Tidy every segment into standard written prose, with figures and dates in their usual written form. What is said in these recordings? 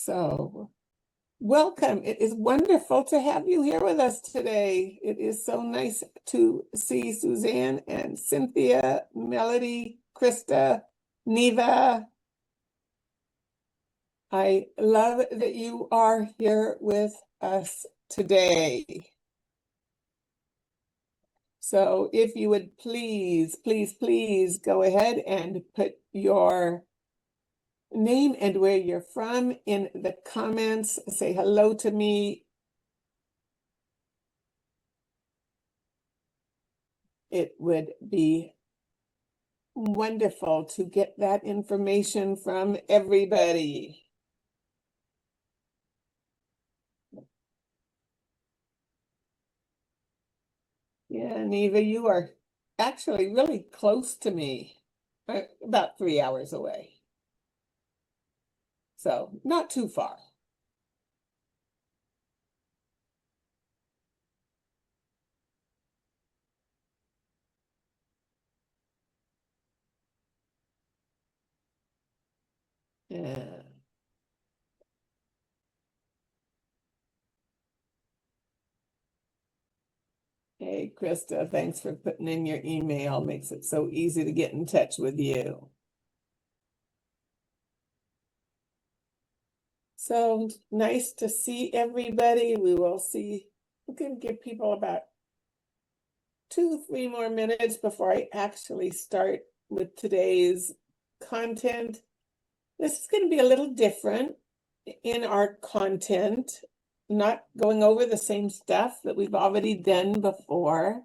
So, welcome. It is wonderful to have you here with us today. It is so nice to see Suzanne and Cynthia, Melody, Krista, Neva. I love that you are here with us today. So if you would please go ahead and put your name and where you're from in the comments. Say hello to me. It would be wonderful to get that information from everybody. Yeah, Neva, you are actually really close to me, about 3 hours away. So not too far. Yeah. Hey, Krista, thanks for putting in your email. Makes it so easy to get in touch with you. So nice to see everybody. We can give people about 2-3 more minutes before I actually start with today's content. This is going to be a little different in our content, not going over the same stuff that we've already done before.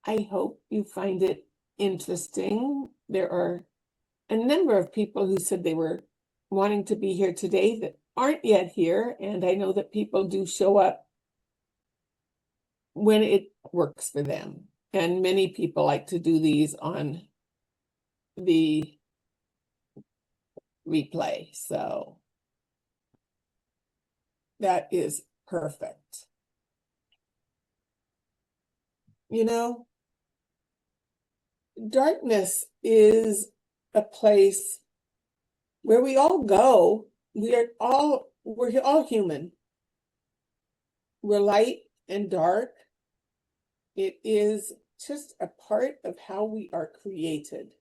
I hope you find it interesting. There are a number of people who said they were wanting to be here today that aren't yet here, and I know that people do show up when it works for them. And many people like to do these on the replay. So that is perfect. You know, darkness is a place where we all go. We're all human. We're light and dark. It is just a part of how we are created.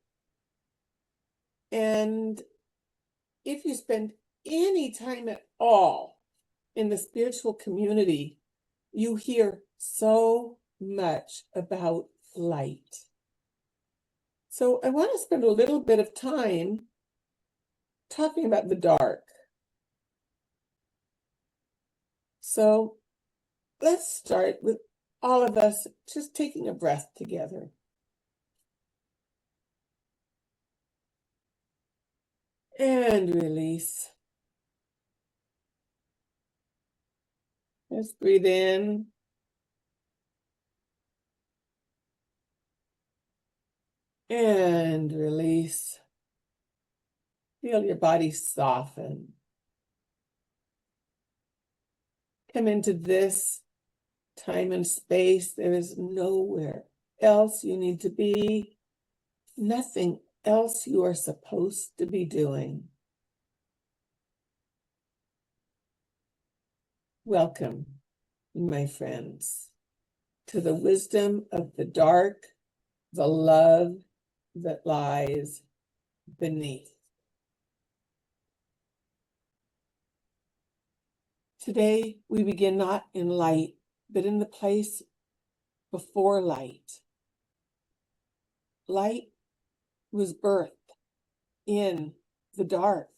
And if you spend any time at all in the spiritual community, you hear so much about light. So I want to spend a little bit of time talking about the dark. So let's start with all of us just taking a breath together. And release. Just breathe in. And release. Feel your body soften. Come into this time and space. There is nowhere else you need to be. Nothing else you are supposed to be doing. Welcome, my friends, to the wisdom of the dark, the love that lies beneath. Today, we begin not in light, but in the place before light. Light was birthed in the dark.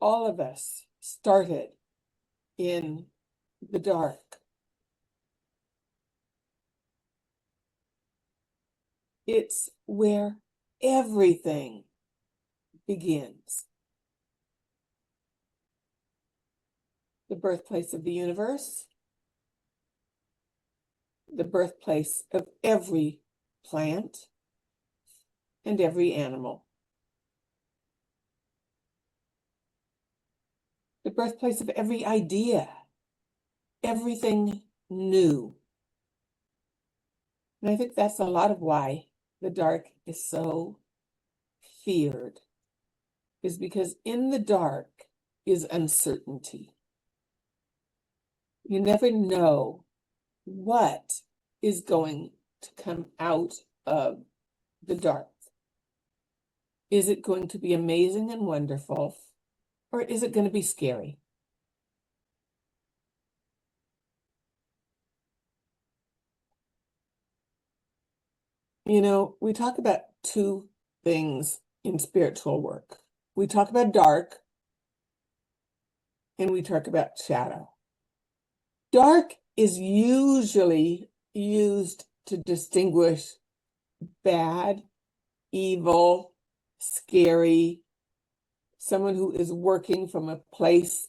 All of us started in the dark. It's where everything begins. The birthplace of the universe, the birthplace of every plant and every animal. The birthplace of every idea, everything new. And I think that's a lot of why the dark is so feared, is because in the dark is uncertainty. You never know what is going to come out of the dark. Is it going to be amazing and wonderful, or is it going to be scary? You know, we talk about two things in spiritual work. We talk about dark and we talk about shadow. Dark is usually used to distinguish bad, evil, scary, someone who is working from a place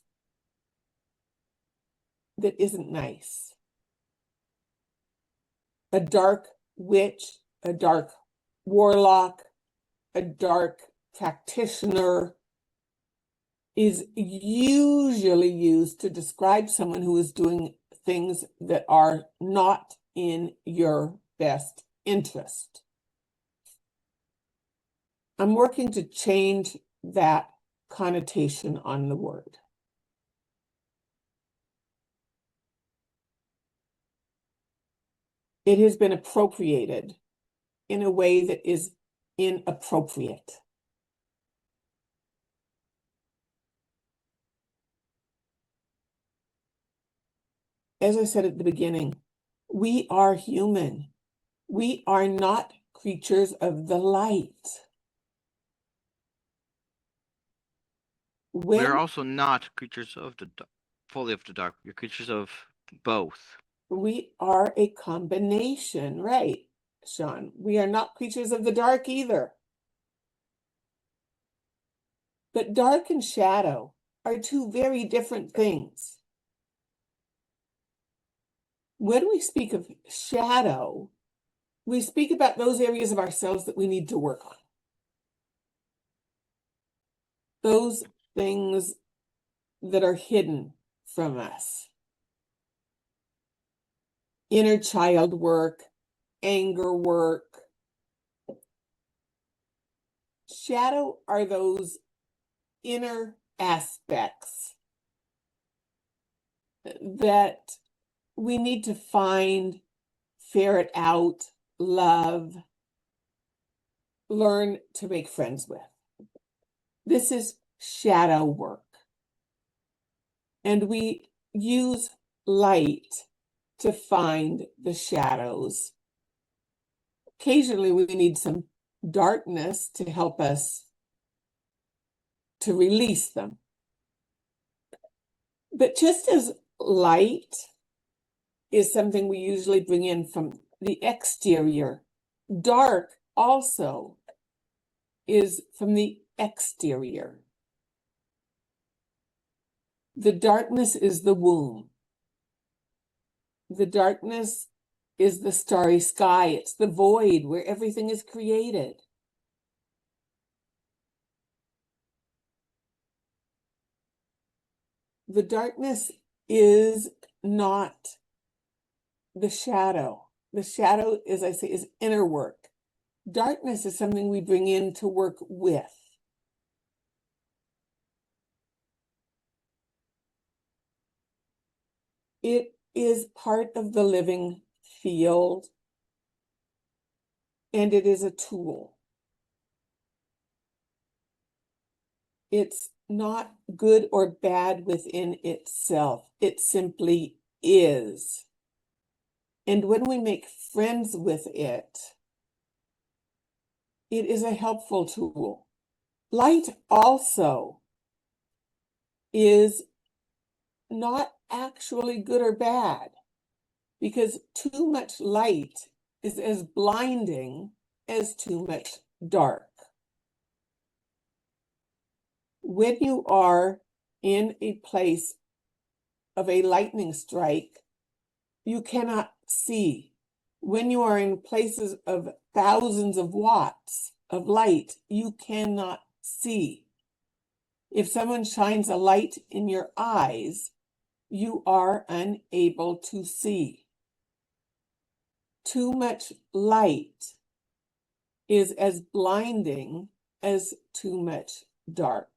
that isn't nice. A dark witch, a dark warlock, a dark practitioner is usually used to describe someone who is doing things that are not in your best interest. I'm working to change that connotation on the word. It has been appropriated in a way that is inappropriate. As I said at the beginning, we are human. We are not creatures of the light. We're also not creatures of the fully of the dark. We're creatures of both. We are a combination, right, Sean? We are not creatures of the dark either. But dark and shadow are two very different things. When we speak of shadow, we speak about those areas of ourselves that we need to work on. Those things that are hidden from us. Inner child work, anger work. Shadow are those inner aspects that we need to find, ferret out, love, learn to make friends with. This is shadow work. And we use light to find the shadows. Occasionally, we need some darkness to help us to release them. But just as light is something we usually bring in from the exterior, dark also is from the exterior. The darkness is the womb. The darkness is the starry sky. It's the void where everything is created. The darkness is not the shadow. The shadow, as I say, is inner work. Darkness is something we bring in to work with. It is part of the living field, and it is a tool. It's not good or bad within itself. It simply is. And when we make friends with it, it is a helpful tool. Light also is not actually good or bad, because too much light is as blinding as too much dark. When you are in a place of a lightning strike, you cannot see. When you are in places of thousands of watts of light, you cannot see. If someone shines a light in your eyes, you are unable to see. too much light is as blinding as too much dark.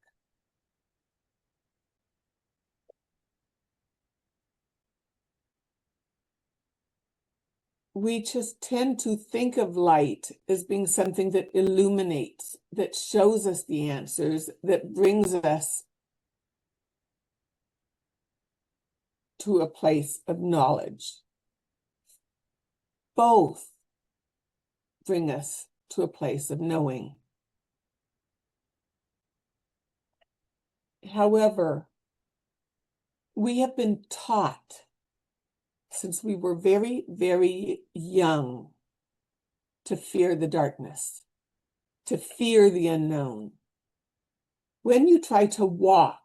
We just tend to think of light as being something that illuminates, that shows us the answers, that brings us to a place of knowledge. Both bring us to a place of knowing. However, we have been taught since we were very, very young to fear the darkness, to fear the unknown. When you try to walk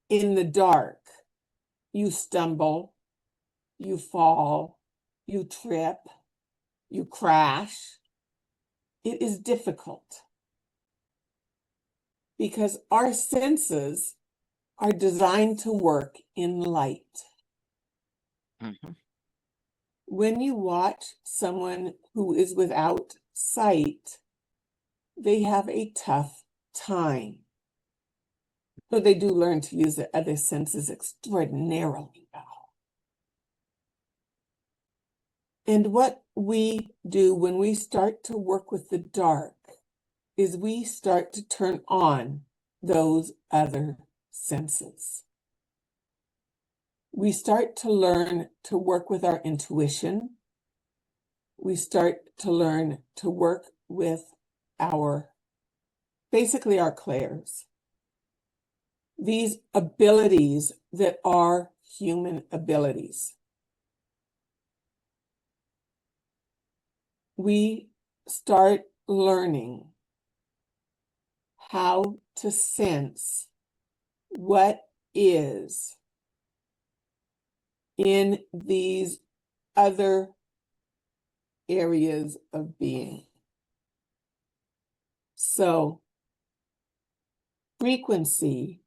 in the dark, you stumble, you fall, you trip, you crash. It is difficult because our senses are designed to work in light. Mhm. When you watch someone who is without sight, they have a tough time. So they do learn to use the other senses extraordinarily well. And what we do when we start to work with the dark is we start to turn on those other senses. We start to learn to work with our intuition. We start to learn to work with basically our clairs. These abilities that are human abilities. We start learning how to sense what is in these other areas of being. So, frequency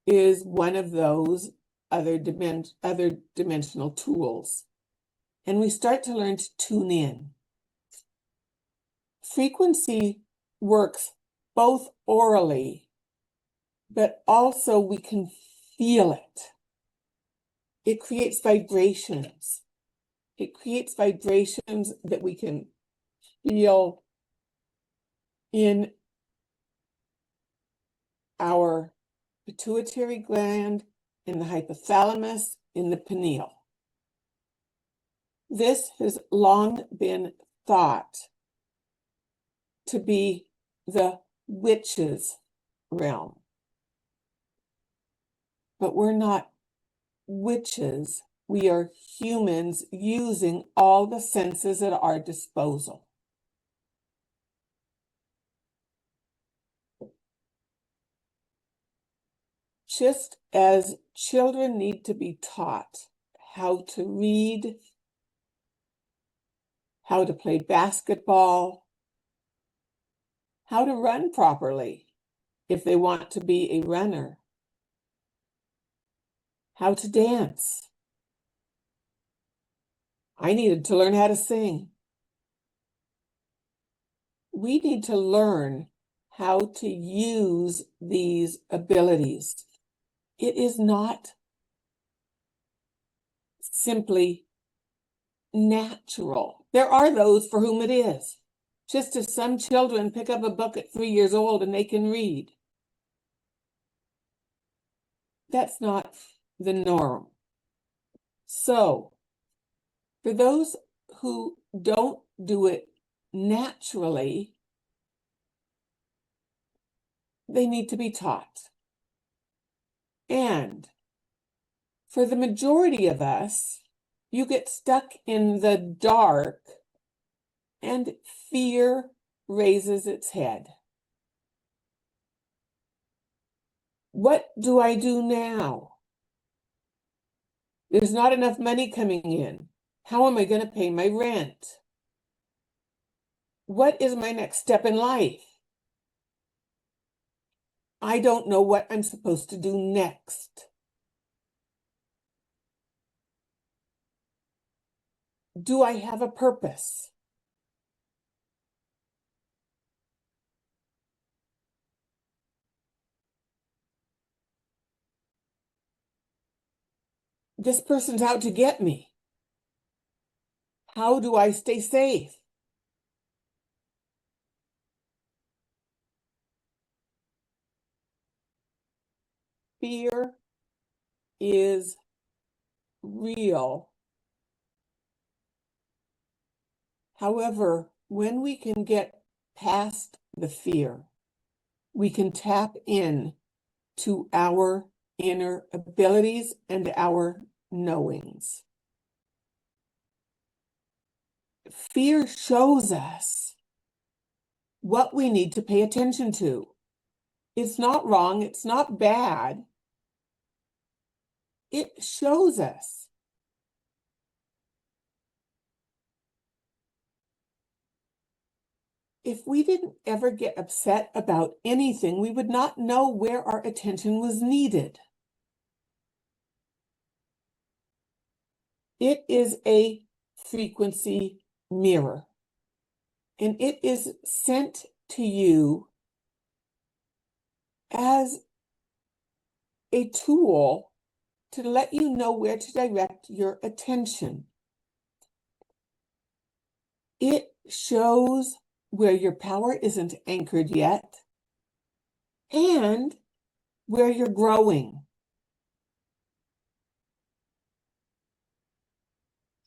is one of those other dimensional tools. And we start to learn to tune in. Frequency works both orally, but also we can feel it. It creates vibrations. It creates vibrations that we can feel in our pituitary gland, in the hypothalamus, in the pineal. This has long been thought to be the witch's realm. But we're not witches. We are humans using all the senses at our disposal. Just as children need to be taught how to read, how to play basketball, how to run properly if they want to be a runner, how to dance. I needed to learn how to sing. We need to learn how to use these abilities. It is not simply natural. There are those for whom it is. Just as some children pick up a book at 3 years old and they can read. That's not the norm. So, for those who don't do it naturally, they need to be taught. And for the majority of us, you get stuck in the dark and fear raises its head. What do I do now? There's not enough money coming in. How am I going to pay my rent? What is my next step in life? I don't know what I'm supposed to do next. Do I have a purpose? This person's out to get me. How do I stay safe? Fear is real. However, when we can get past the fear, we can tap in to our inner abilities and our knowings. Fear shows us what we need to pay attention to. It's not wrong, it's not bad. It shows us. If we didn't ever get upset about anything, we would not know where our attention was needed. It is a frequency mirror, and it is sent to you as a tool to let you know where to direct your attention. It shows where your power isn't anchored yet and where you're growing.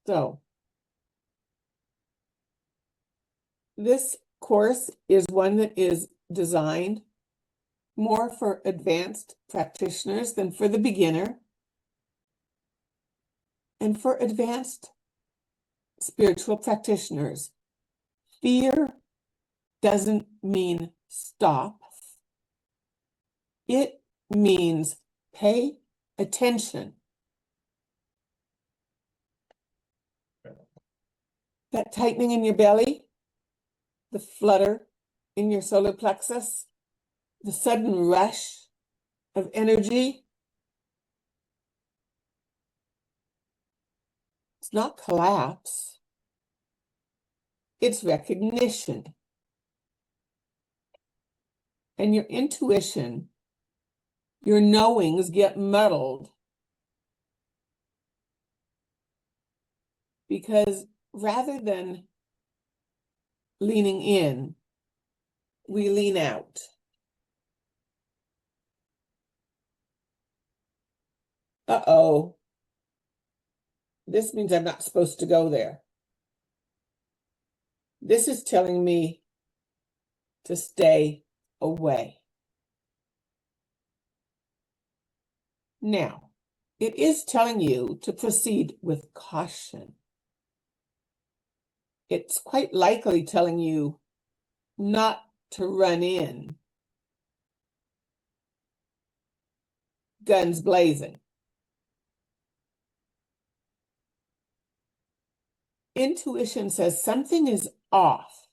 So, this course is one that is designed more for advanced practitioners than for the beginner, and for advanced spiritual practitioners. Fear doesn't mean stop. It means pay attention. That tightening in your belly, the flutter in your solar plexus, the sudden rush of energy, it's not collapse. It's recognition. And your intuition, your knowings get muddled because rather than leaning in, we lean out. Uh-oh. This means I'm not supposed to go there. This is telling me to stay away. Now, it is telling you to proceed with caution. It's quite likely telling you not to run in, guns blazing. Intuition says something is off.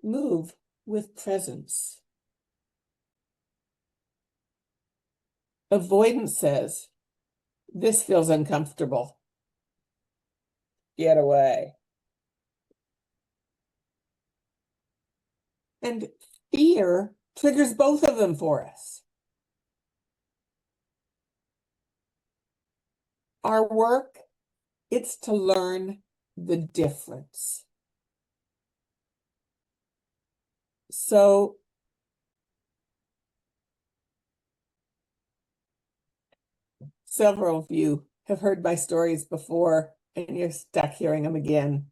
Move with presence. Avoidance says, this feels uncomfortable. Get away. And fear triggers both of them for us. Our work, it's to learn the difference. So several of you have heard my stories before, and you're stuck hearing them again.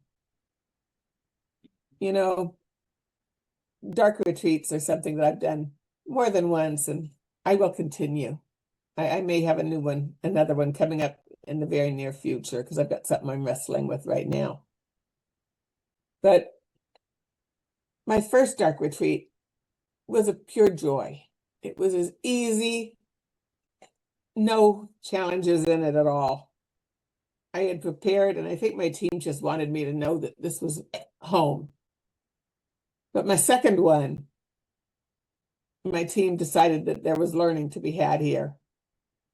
You know, dark retreats are something that I've done more than once, and I will continue. I may have another one coming up in the very near future, because I've got something I'm wrestling with right now. But my first dark retreat was a pure joy. It was as easy, no challenges in it at all. I had prepared, and I think my team just wanted me to know that this was home. But my second one, my team decided that there was learning to be had here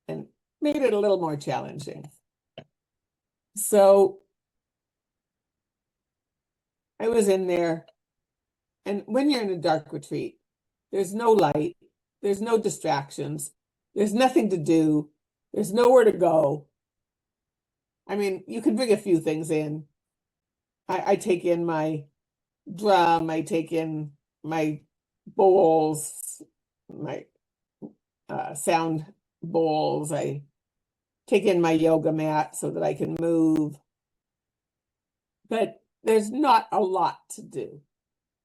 and made it a little more challenging. So I was in there, and when you're in a dark retreat, there's no light, there's no distractions, there's nothing to do, there's nowhere to go. I mean, you can bring a few things in. I take in my drum, I take in my bowls, my sound bowls, I take in my yoga mat so that I can move. But there's not a lot to do.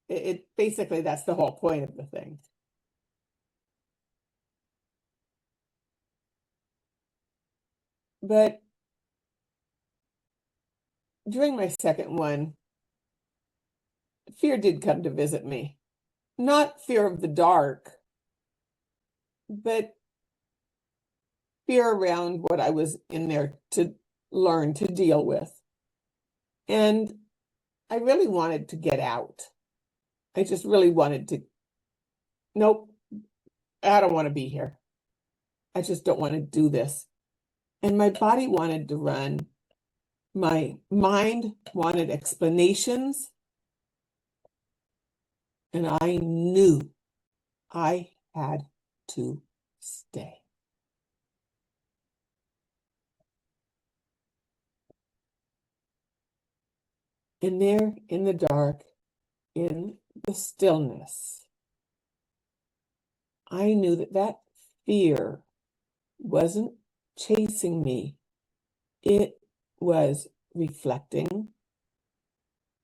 It basically, that's the whole point of the thing. But during my second one, fear did come to visit me. Not fear of the dark, but fear around what I was in there to learn to deal with. And I really wanted to get out. I just really wanted to, nope, I don't want to be here. I just don't want to do this. And my body wanted to run. My mind wanted explanations. And I knew I had to stay. And there in the dark, in the stillness, I knew that that fear wasn't chasing me. It was reflecting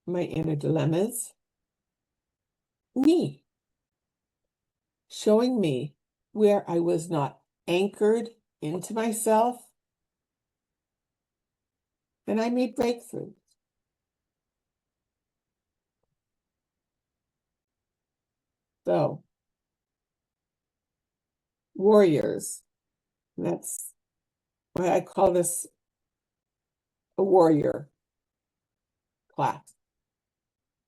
my inner dilemmas, me, showing me where I was not anchored into myself. And I made breakthroughs. So, warriors, that's why I call this a warrior class.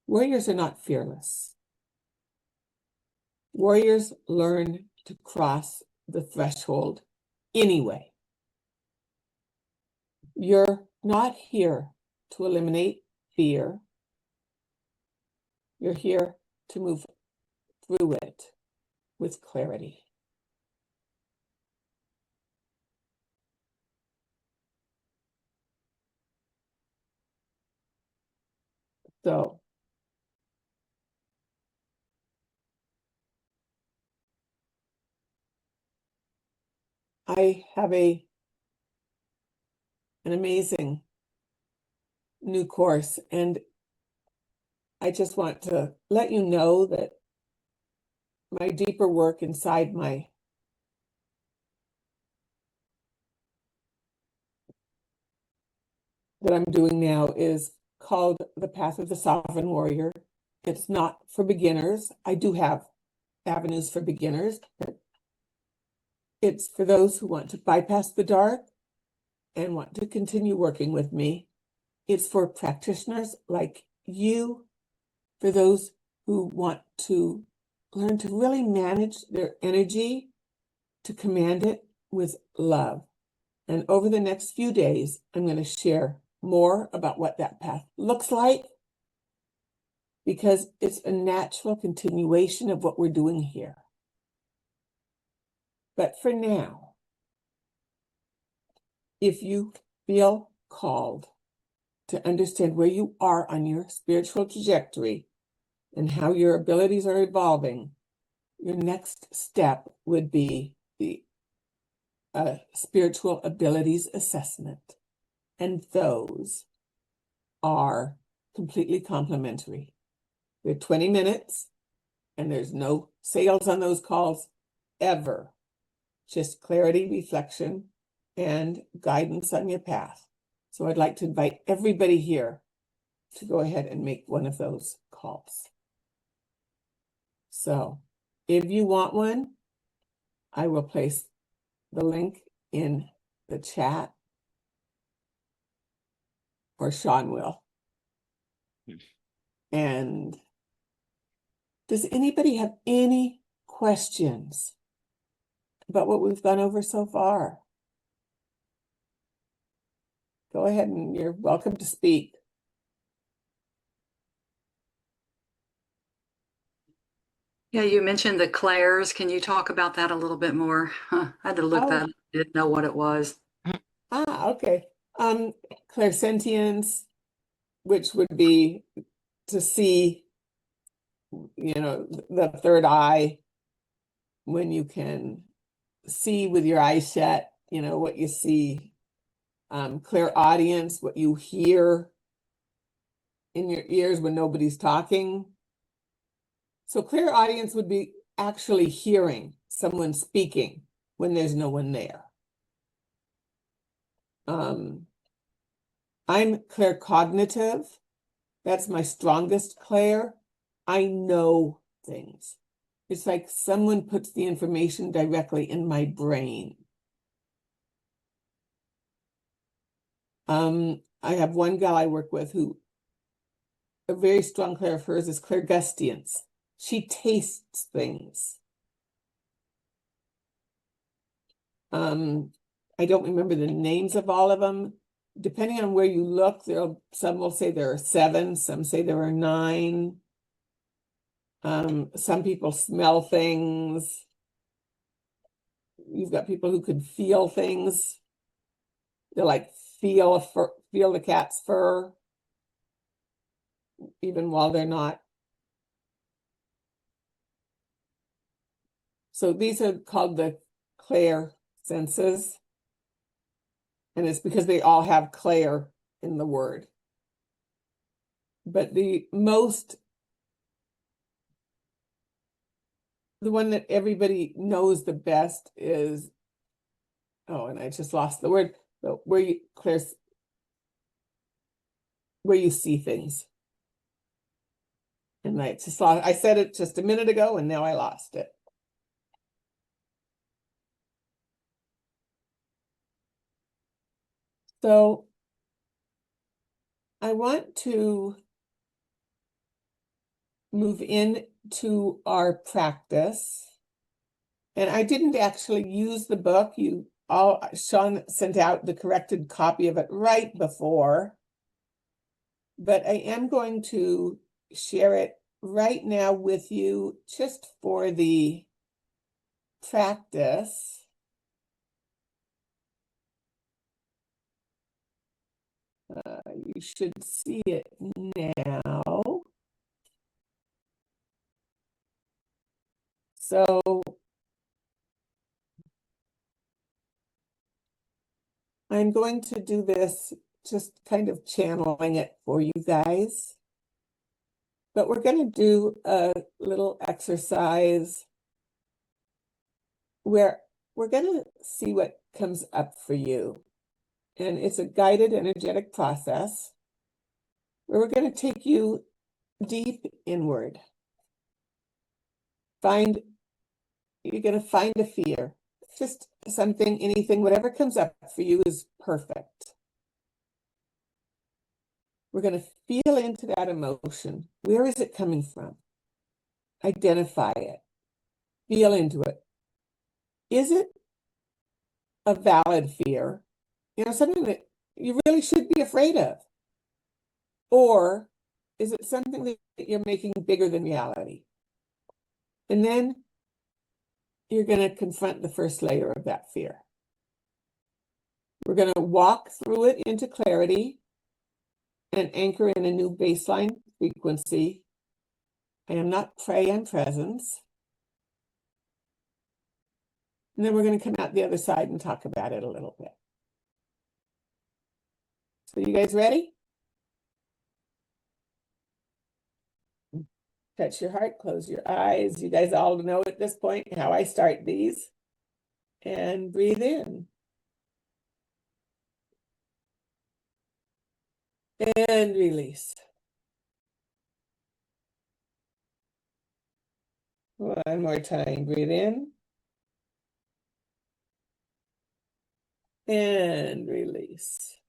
Warriors are not fearless. Warriors learn to cross the threshold anyway. You're not here to eliminate fear. You're here to move through it with clarity. So, I have an amazing new course, and I just want to let you know that my deeper work inside that I'm doing now is called The Path of the Sovereign Warrior. It's not for beginners. I do have avenues for beginners, but it's for those who want to bypass the dark and want to continue working with me. It's for practitioners like you, for those who want to learn to really manage their energy, to command it with love. And over the next few days, I'm going to share more about what that path looks like, because it's a natural continuation of what we're doing here. But for now, if you feel called to understand where you are on your spiritual trajectory and how your abilities are evolving, your next step would be the spiritual abilities assessment. And those are completely complimentary. They're 20 minutes, and there's no sales on those calls ever. Just clarity, reflection, and guidance on your path. So I'd like to invite everybody here to go ahead and make one of those calls. So if you want one, I will place the link in the chat, or Sean will. And does anybody have any questions about what we've gone over so far? Go ahead and you're welcome to speak. Yeah, you mentioned the clairs. Can you talk about that a little bit more? I had to look Oh. that up. Didn't know what it was. Okay. Clairsentience, which would be to see, the third eye, when you can see with your eyes shut, what you see. Clairaudience, what you hear in your ears when nobody's talking. So clairaudience would be actually hearing someone speaking when there's no one there. I'm claircognitive. That's my strongest clair. I know things. It's like someone puts the information directly in my brain. I have one gal I work with who, a very strong clair of hers is clairgustience. She tastes things. I don't remember the names of all of them. Depending on where you look, some will say there are 7, some say there are 9. Some people smell things. You've got people who could feel things. They're like feel the cat's fur, even while they're not. So these are called the clair senses. And it's because they all have clair in the word. But the one that everybody knows the best is, and I just lost the word, but where you see things. And I said it just a minute ago and now I lost it. So I want to move into our practice. And I didn't actually use the book. Sean sent out the corrected copy of it right before. But I am going to share it right now with you just for the practice. You should see it now. So I'm going to do this, just kind of channeling it for you guys. But we're going to do a little exercise where we're going to see what comes up for you. And it's a guided energetic process where we're going to take you deep inward. You're going to find a fear. Just something, anything, whatever comes up for you is perfect. We're going to feel into that emotion. Where is it coming from? Identify it. Feel into it. Is it a valid fear? Something that you really should be afraid of? Or is it something that you're making bigger than reality? And then you're going to confront the first layer of that fear. We're going to walk through it into clarity and anchor in a new baseline frequency. I am not prey, I'm presence. And then we're going to come out the other side and talk about it a little bit. So you guys ready? Touch your heart, close your eyes. You guys all know at this point how I start these. And breathe in. And release. One more time. Breathe in. And release.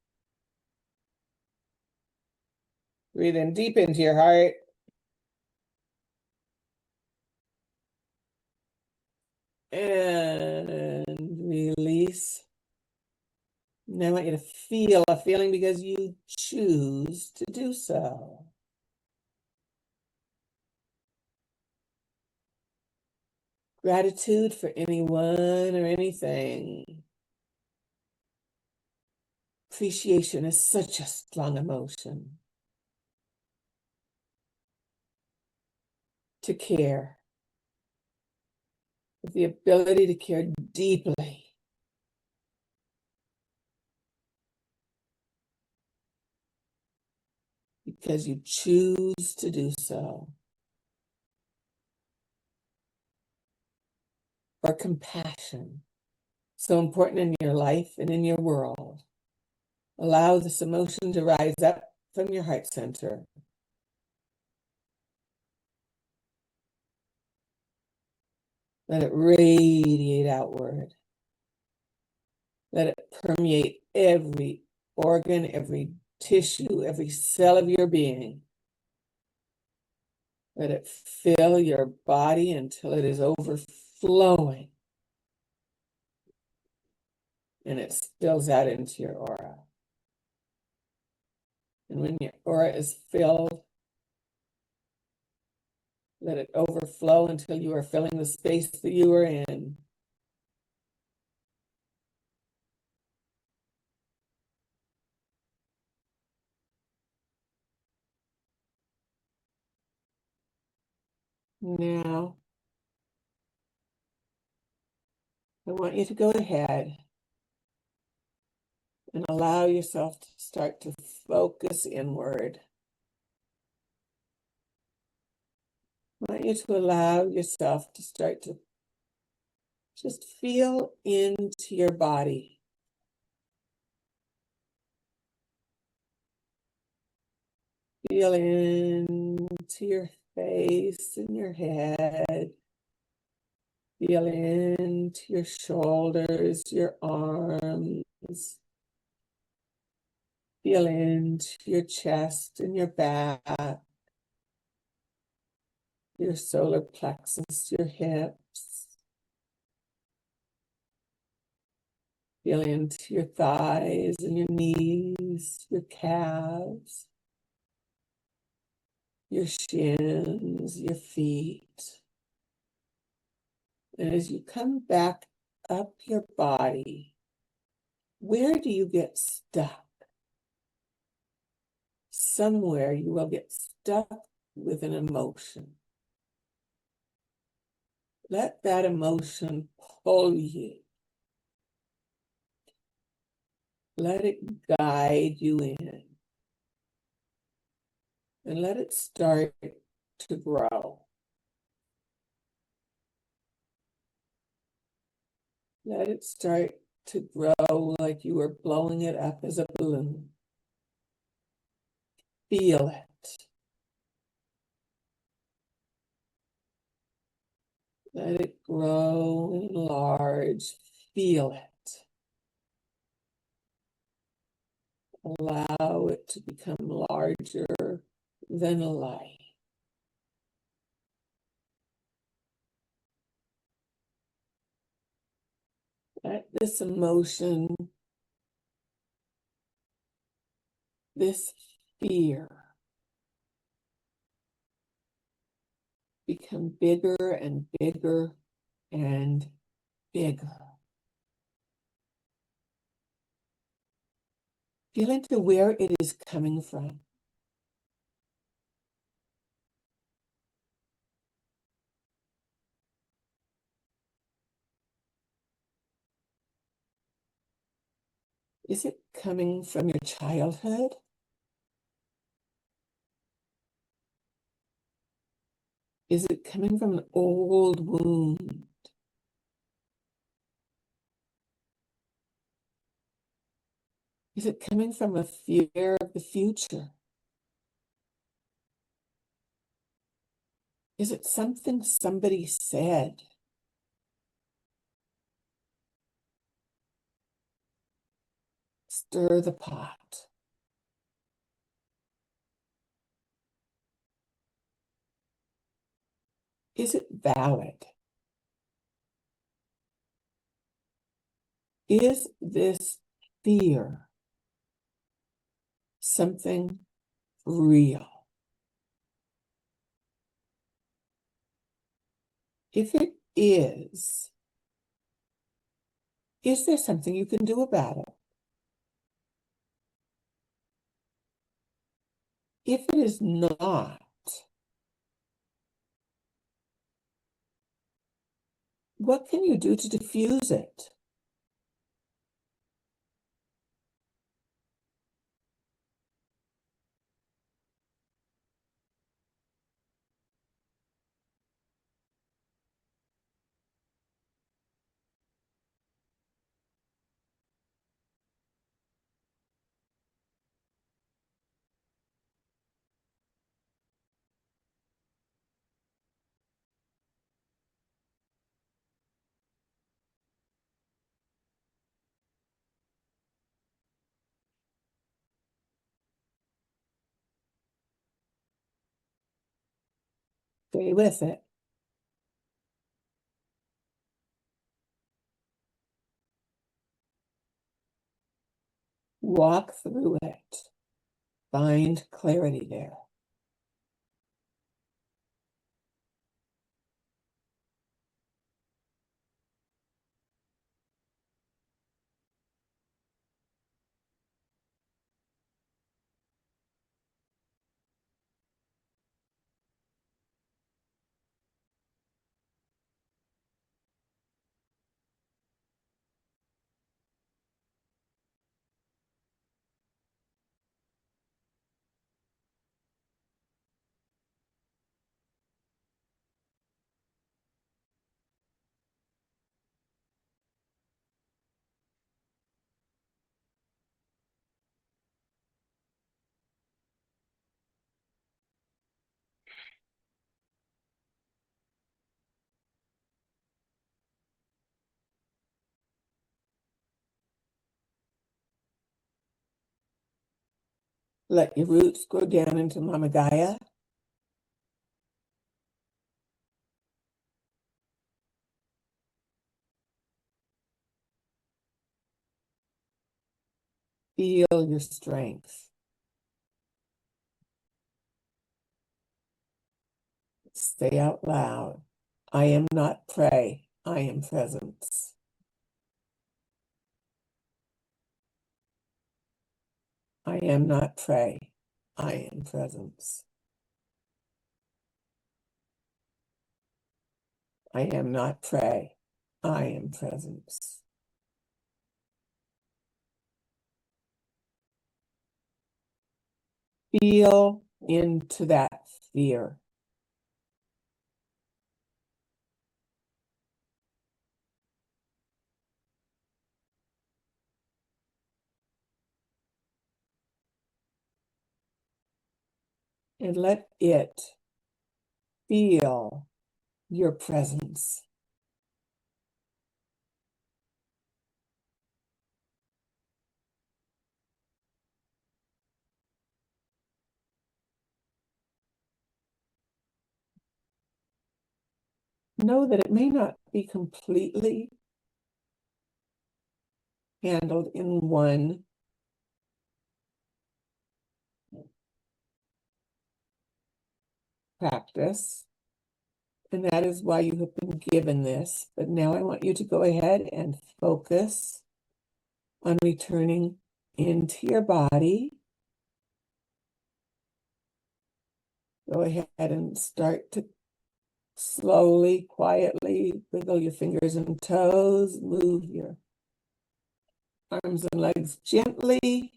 Breathe in deep into your heart. And release. And I want you to feel a feeling because you choose to do so. Gratitude for anyone or anything. Appreciation is such a strong emotion. To care. With the ability to care deeply. Because you choose to do so. Or compassion. So important in your life and in your world. Allow this emotion to rise up from your heart center. Let it radiate outward. Let it permeate every organ, every tissue, every cell of your being. Let it fill your body until it is overflowing. And it spills out into your aura. And when your aura is filled, let it overflow until you are filling the space that you are in. Now, I want you to go ahead and allow yourself to start to focus inward. I want you to allow yourself to start to just feel into your body. Feel into your face and your head. Feel into your shoulders, your arms. Feel into your chest and your back. Your solar plexus, your hips. Feel into your thighs and your knees, your calves, your shins, your feet. And as you come back up your body, where do you get stuck? Somewhere you will get stuck with an emotion. Let that emotion pull you. Let it guide you in. And let it start to grow. Let it start to grow like you were blowing it up as a balloon. Feel it. Let it grow and enlarge. Feel it. Allow it to become larger than life. Let this emotion, this fear, become bigger and bigger and bigger. Feel into where it is coming from. Is it coming from your childhood? Is it coming from an old wound? Is it coming from a fear of the future? Is it something somebody said? Stir the pot. Is it valid? Is this fear something real? If it is there something you can do about it? If it is not, what can you do to diffuse it? Stay with it. Walk through it. Find clarity there. Let your roots grow down into Mama Gaia. Feel your strength. Say out loud, I am not prey, I am presence. I am not prey, I am presence. I am not prey, I am presence. Feel into that fear. And let it feel your presence. Know that it may not be completely handled in one practice, and that is why you have been given this. But now I want you to go ahead and focus on returning into your body. Go ahead and start to slowly, quietly wiggle your fingers and toes, move your arms and legs gently.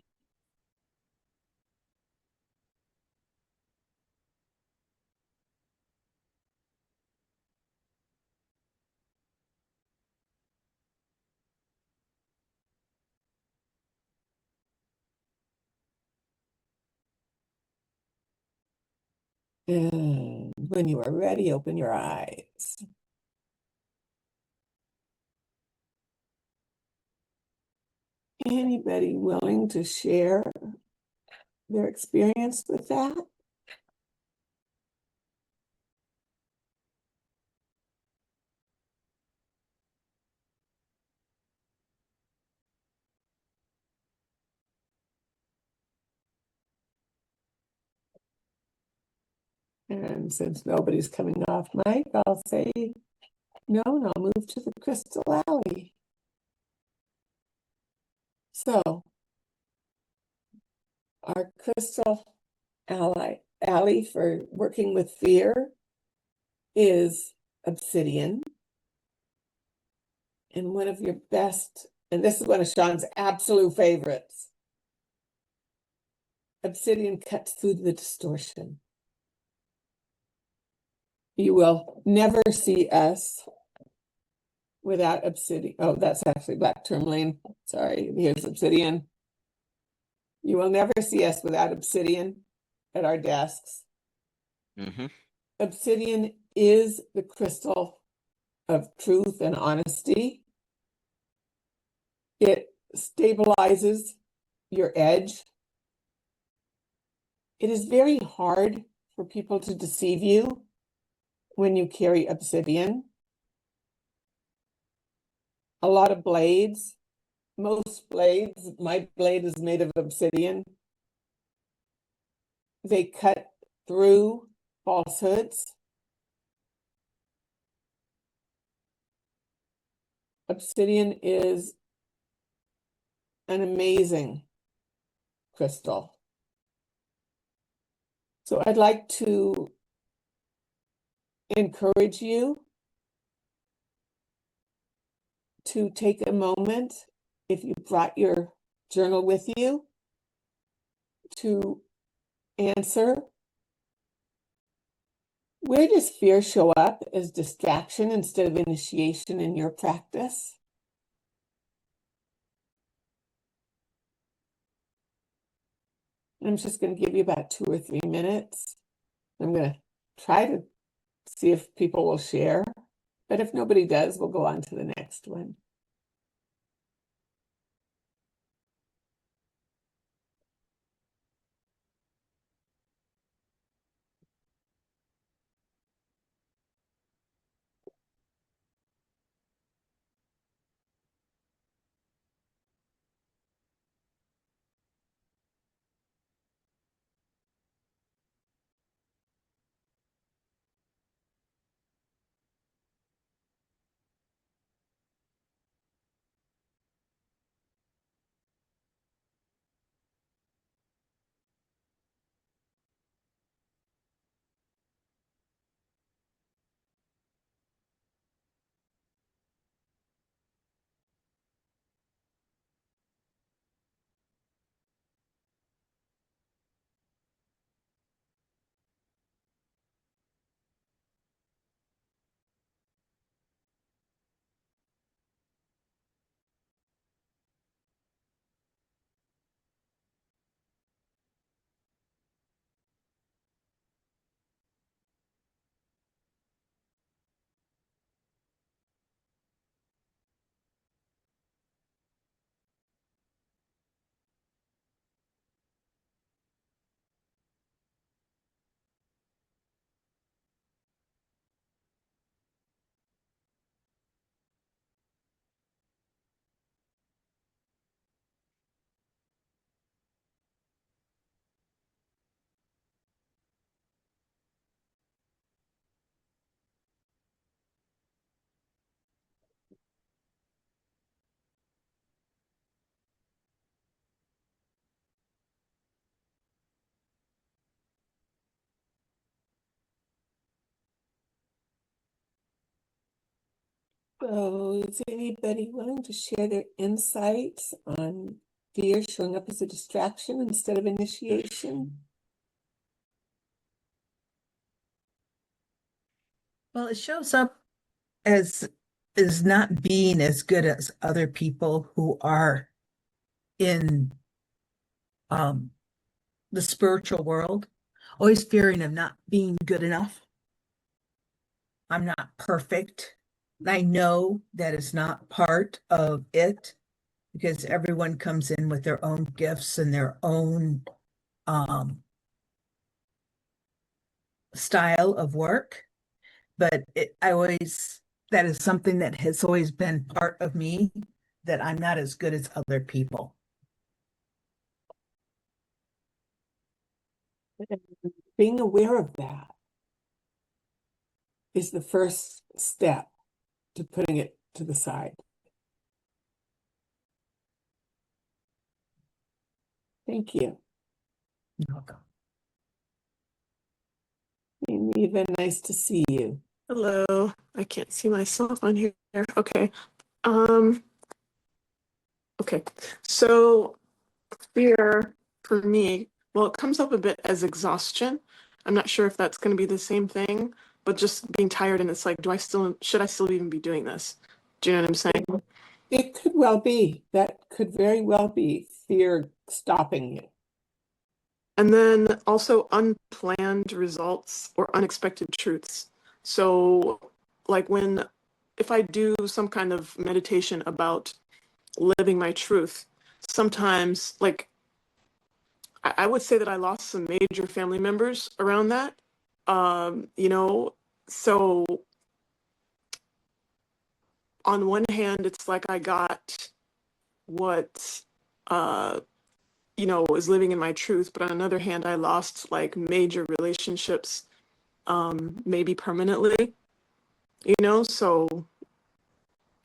And when you are ready, open your eyes. Anybody willing to share their experience with that? And since nobody's coming off mic, I'll say no, and I'll move to the Crystal Alley. So, our Crystal Alley for working with fear is obsidian. And one of your best, and this is one of Sean's absolute favorites, obsidian cuts through the distortion. You will never see us without obsidian. Oh, that's actually black tourmaline. Sorry, here's obsidian. You will never see us without obsidian at our desks. Mm-hmm. Obsidian is the crystal of truth and honesty. It stabilizes your edge. It is very hard for people to deceive you when you carry obsidian. A lot of blades, most blades, my blade is made of obsidian. They cut through falsehoods. Obsidian is an amazing crystal. So I'd like to encourage you to take a moment, if you brought your journal with you, to answer, where does fear show up as distraction instead of initiation in your practice? I'm just going to give you about 2 or 3 minutes. I'm going to try to see if people will share, but if nobody does, we'll go on to the next one. So is anybody willing to share their insights on fear showing up as a distraction instead of initiation? Well, it shows up as not being as good as other people who are in the spiritual world, always fearing of not being good enough. I'm not perfect. I know that is not part of it because everyone comes in with their own gifts and their own style of work. But that is something that has always been part of me, that I'm not as good as other people. Being aware of that. is the first step to putting it to the side. Thank you. You're welcome. Eva, nice to see you. Hello. I can't see myself on here. Okay. Um, okay. So fear for me, well, it comes up a bit as exhaustion. I'm not sure if that's going to be the same thing, but just being tired and it's like, should I still even be doing this? Do you know what I'm saying? It could well be. That could very well be fear stopping you. And then also unplanned results or unexpected truths. So, like if I do some kind of meditation about living my truth, sometimes, like, I would say that I lost some major family members around that. You know, so on one hand, it's like I got what, uh, was living in my truth, but on another hand, I lost like major relationships, maybe permanently, so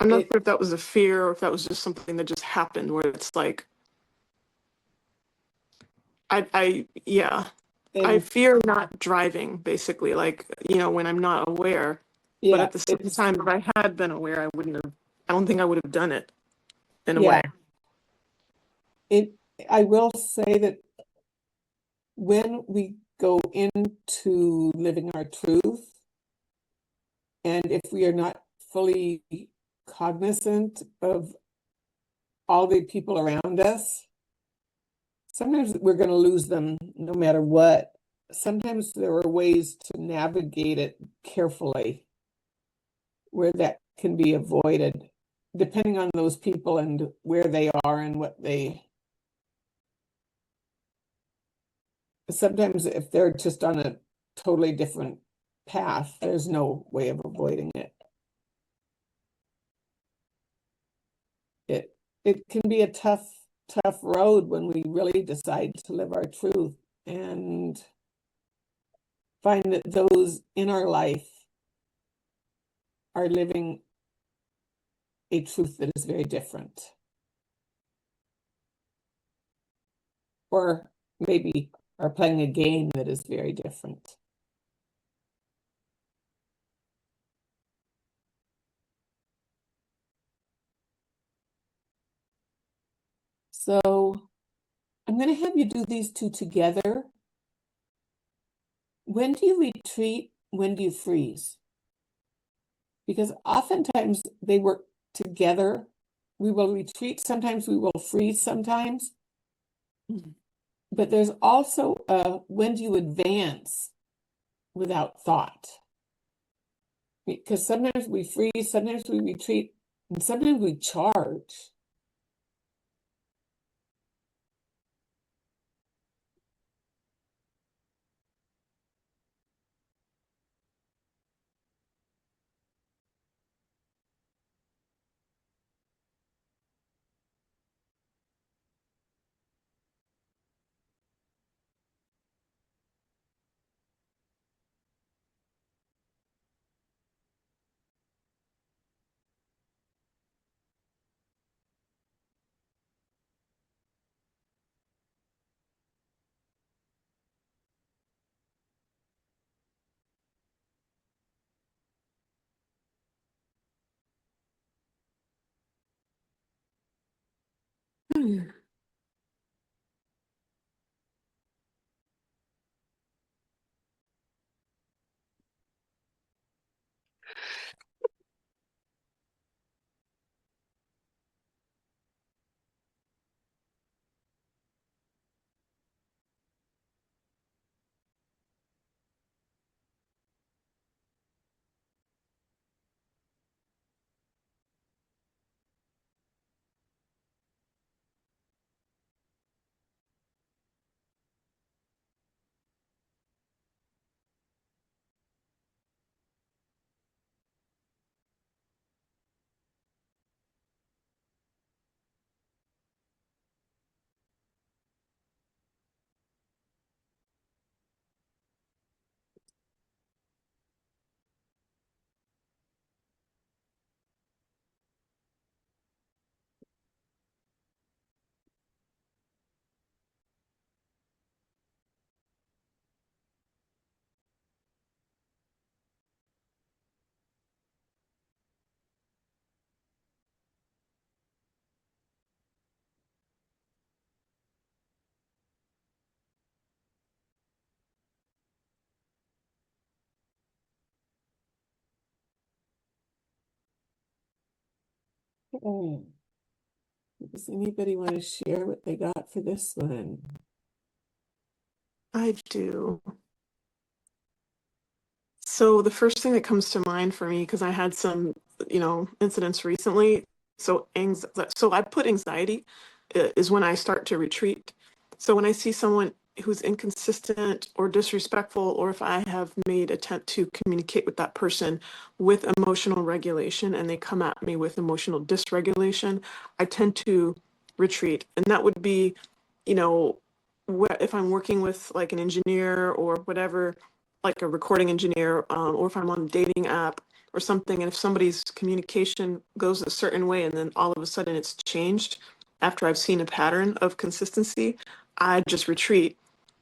I'm not It sure if that was a fear or if that was just something that just happened where it's like, yeah, I and fear not driving, basically, like, when I'm not aware. But yeah, at the same it's time, if I had been aware, I don't think I would have done it in a yeah, way. it I will say that when we go into living our truth, and if we are not fully cognizant of all the people around us, sometimes we're going to lose them no matter what. Sometimes there are ways to navigate it carefully where that can be avoided, depending on those people and where they are and what they. Sometimes if they're just on a totally different path, there's no way of avoiding it. It can be a tough road when we really decide to live our truth and find that those in our life are living a truth that is very different. Or maybe are playing a game that is very different. So I'm going to have you do these two together. When do you retreat? When do you freeze? Because oftentimes they work together. We will retreat, sometimes we will freeze sometimes. But there's also when do you advance without thought? Because sometimes we freeze, sometimes we retreat, and sometimes we charge. Okay. Does anybody want to share what they got for this one? I do. So the first thing that comes to mind for me, because I had some, incidents recently. So I put anxiety is when I start to retreat. So when I see someone who's inconsistent or disrespectful, or if I have made attempt to communicate with that person with emotional regulation and they come at me with emotional dysregulation, I tend to retreat. And that would be, you know, if I'm working with like an engineer or whatever, like a recording engineer, or if I'm on a dating app or something, and if somebody's communication goes a certain way and then all of a sudden it's changed after I've seen a pattern of consistency, I just retreat.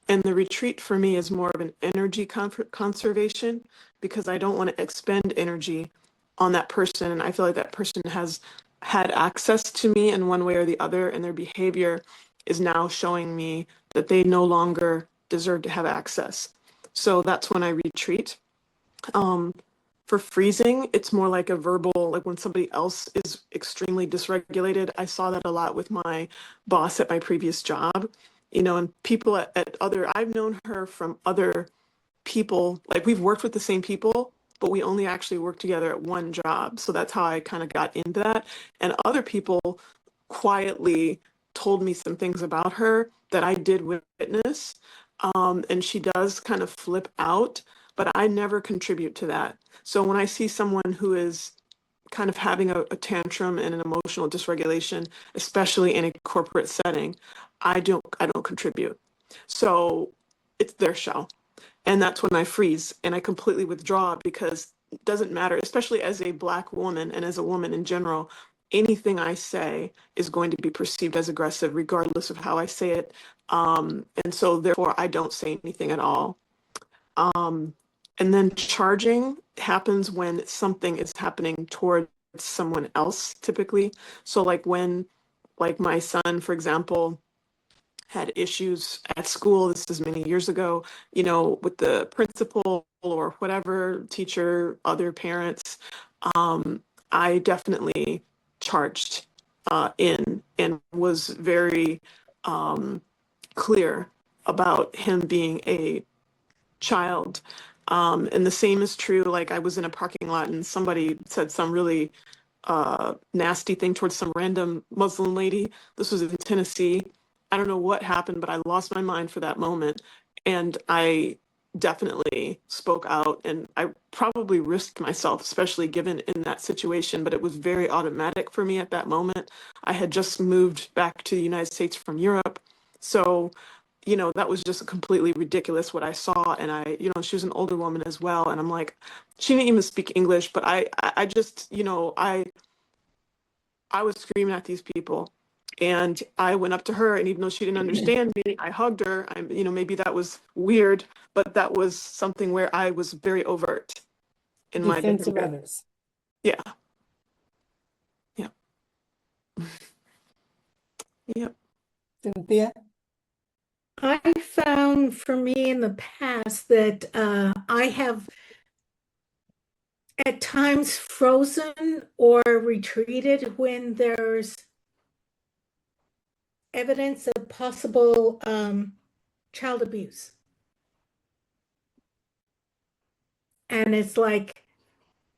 And the retreat for me is more of an energy conservation because I don't want to expend energy on that person. And I feel like that person has had access to me in one way or the other, and their behavior is now showing me that they no longer deserve to have access. So that's when I retreat. Um, for freezing, it's more like a verbal, like when somebody else is extremely dysregulated. I saw that a lot with my boss at my previous job, and people at other, I've known her from other people, like we've worked with the same people, but we only actually worked together at one job. So that's how I kind of got into that. And other people quietly told me some things about her that I did witness. And she does kind of flip out, but I never contribute to that. So when I see someone who is kind of having a tantrum and an emotional dysregulation, especially in a corporate setting, I don't contribute. So it's their show. And that's when I freeze and I completely withdraw because it doesn't matter, especially as a Black woman and as a woman in general, anything I say is going to be perceived as aggressive, regardless of how I say it. And so therefore I don't say anything at all. Um, and then charging happens when something is happening towards someone else, typically. So like when, like my son, for example, had issues at school, this is many years ago, with the principal or whatever, teacher, other parents, um, I definitely charged in and was very um, clear about him being a child. And the same is true, like I was in a parking lot and somebody said some really nasty thing towards some random Muslim lady. This was in Tennessee. I don't know what happened, but I lost my mind for that moment. And I definitely spoke out and I probably risked myself, especially given in that situation, but it was very automatic for me at that moment. I had just moved back to the United States from Europe. So, that was just completely ridiculous what I saw. And she was an older woman as well. And I'm like, she didn't even speak English, but I just, I was screaming at these people. And I went up to her, and even though she didn't understand me, I hugged her. Maybe that was weird, but that was something where I was very overt in my Defense of behavior. others. Yeah. Yeah. Yep. Cynthia? I found for me in the past that I have at times frozen or retreated when there's evidence of possible child abuse. And it's like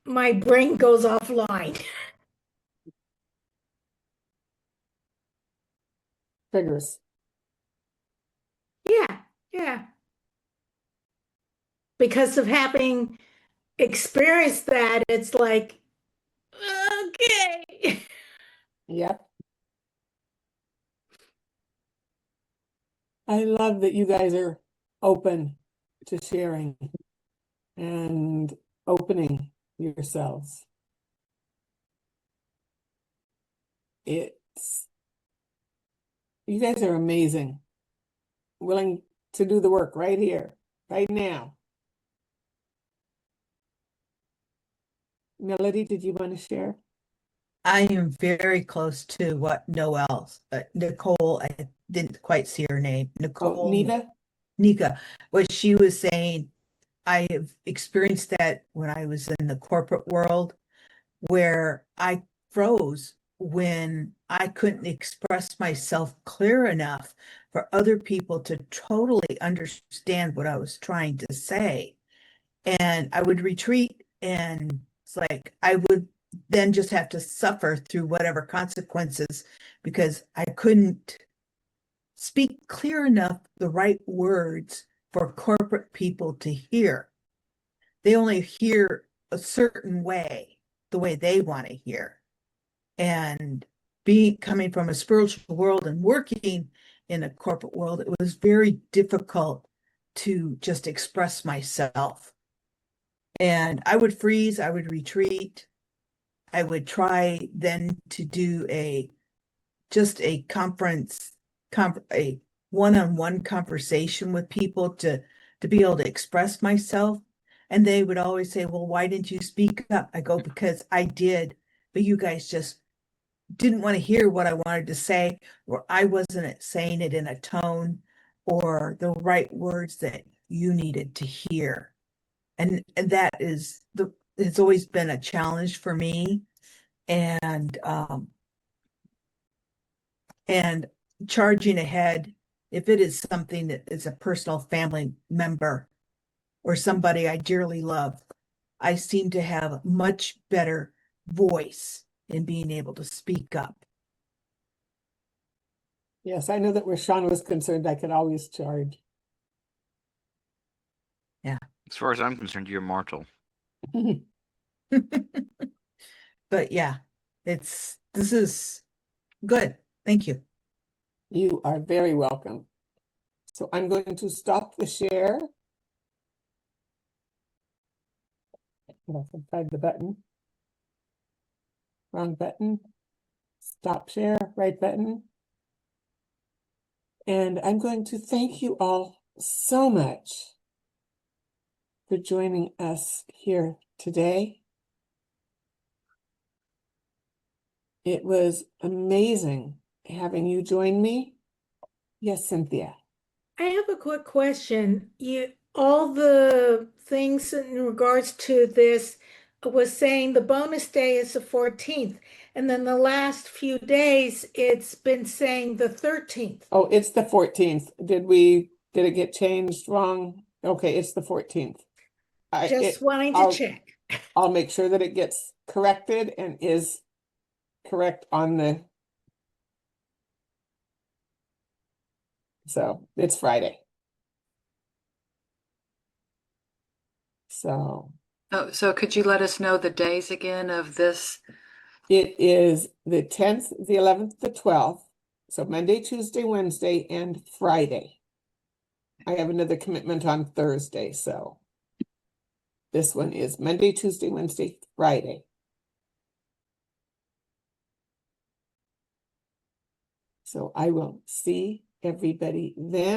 my brain goes offline. Triggers. Yeah, yeah. Because of having experienced that, it's like, okay. Yep. I love that you guys are open to sharing and opening yourselves. You guys are amazing. Willing to do the work right here, right now. Melody, did you want to share? I am very close to what Nicole, I didn't quite see her name, Oh, Nicole, Neva? Nika, what she was saying. I have experienced that when I was in the corporate world where I froze when I couldn't express myself clear enough for other people to totally understand what I was trying to say. And I would retreat, and it's like I would then just have to suffer through whatever consequences because I couldn't speak clear enough the right words for corporate people to hear. They only hear a certain way, the way they want to hear. And coming from a spiritual world and working in a corporate world, it was very difficult to just express myself. And I would freeze, I would retreat. I would try then to do a one-on-one conversation with people to be able to express myself. And they would always say, well, why didn't you speak up? I go, because I did, but you guys just didn't want to hear what I wanted to say, or I wasn't saying it in a tone or the right words that you needed to hear. And that it's always been a challenge for me. And charging ahead, if it is something that is a personal family member or somebody I dearly love, I seem to have a much better voice in being able to speak up. Yes, I know that where Sean was concerned, I could always charge. As far as I'm concerned, you're mortal. But yeah, this is good. Thank you. You are very welcome. So I'm going to stop the share. I can find the button. Wrong button. Stop share, right button. And I'm going to thank you all so much for joining us here today. It was amazing having you join me. Yes, Cynthia. I have a quick question. All the things in regards to this was saying the bonus day is the 14th, and then the last few days it's been saying the 13th. Oh, it's the 14th. Did it get changed wrong? Okay, it's the 14th. Just wanting to I'll- check. I'll make sure that it gets corrected and is correct on the. So it's Friday. So Oh, so could you let us know the days again of this? it is the 10th, the 11th, the 12th. So Monday, Tuesday, Wednesday, and Friday. I have another commitment on Thursday, so this one is Monday, Tuesday, Wednesday, Friday. So I will see everybody then.